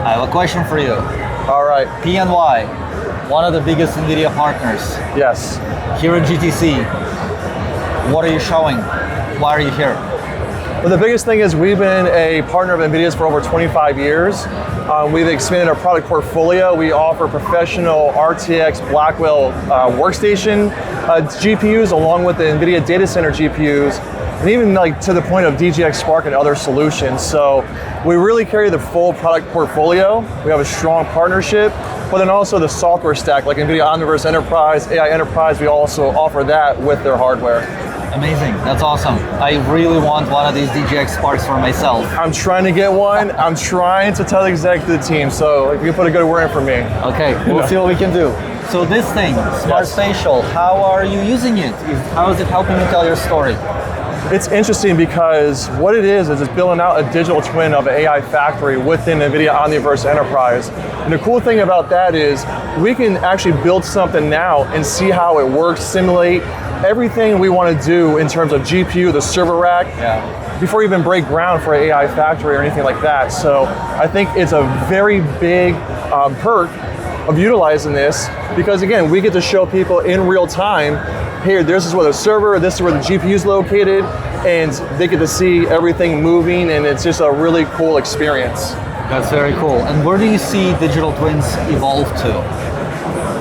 I have a question for you. All right. PNY, one of the biggest NVIDIA partners. Yes. Here at GTC, what are you showing? Why are you here? Well, the biggest thing is we've been a partner of NVIDIA's for over 25 years. We've expanded our product portfolio. We offer professional RTX Blackwell workstation GPUs along with the NVIDIA data center GPUs, and even like to the point of DGX Spark and other solutions. So we really carry the full product portfolio. We have a strong partnership, but then also the software stack like NVIDIA Omniverse Enterprise, AI Enterprise, we also offer that with their hardware. Amazing, that's awesome. I really want one of these DGX Sparks for myself. I'm trying to get one. I'm trying to tell the executive team, so if you can put a good word in for me. Okay, we'll see what we can do. So this thing, Smart Spatial, how are you using it? How is it helping you tell your story? It's interesting because what it is it's building out a digital twin of an AI factory within NVIDIA Omniverse Enterprise. And the cool thing about that is we can actually build something now and see how it works, simulate everything we want to do in terms of GPU, the server rack, before you even break ground for an AI factory or anything like that. So I think it's a very big perk of utilizing this because again, we get to show people in real time, here, this is where the server, this is where the GPU is located, and they get to see everything moving, and it's just a really cool experience. That's very cool. And where do you see digital twins evolve to?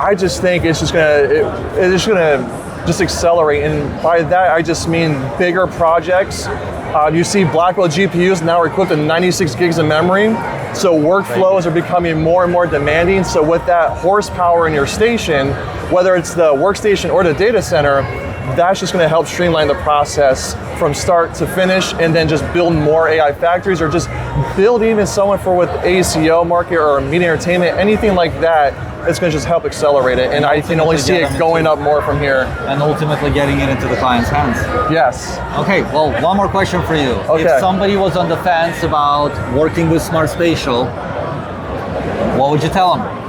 I just think it's just gonna just accelerate, and by that I just mean bigger projects. You see Blackwell GPUs now are equipped with 96 gigs of memory, so workflows are becoming more and more demanding. So with that horsepower in your station, whether it's the workstation or the data center, that's just going to help streamline the process from start to finish, and then just build more AI factories, or just build even someone for with ACO market or media entertainment, anything like that. It's going to just help accelerate it, and I can only see it going up more from here. And ultimately getting it into the client's hands. Yes. Okay, well, one more question for you. Okay. If somebody was on the fence about working with Smart Spatial, what would you tell them?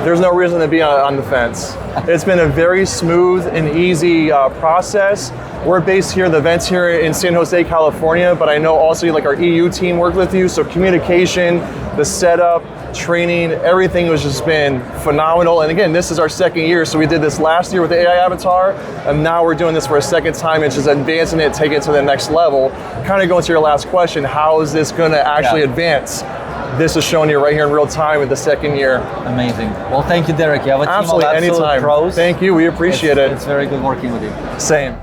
There's no reason to be on the fence. It's been a very smooth and easy process. We're based here, the event's here in San Jose, California, but I know also like our EU team worked with you, so communication, the setup, training, everything has just been phenomenal. And again, this is our second year, so we did this last year with the AI Avatar, and now we're doing this for a second time. It's just advancing it, taking it to the next level. Kind of going to your last question, how is this going to actually advance? This is showing you right here in real time with the second year. Amazing. Well, thank you, Derek. You have a team of absolute pros. Thank you, we appreciate it. It's very good working with you. Same.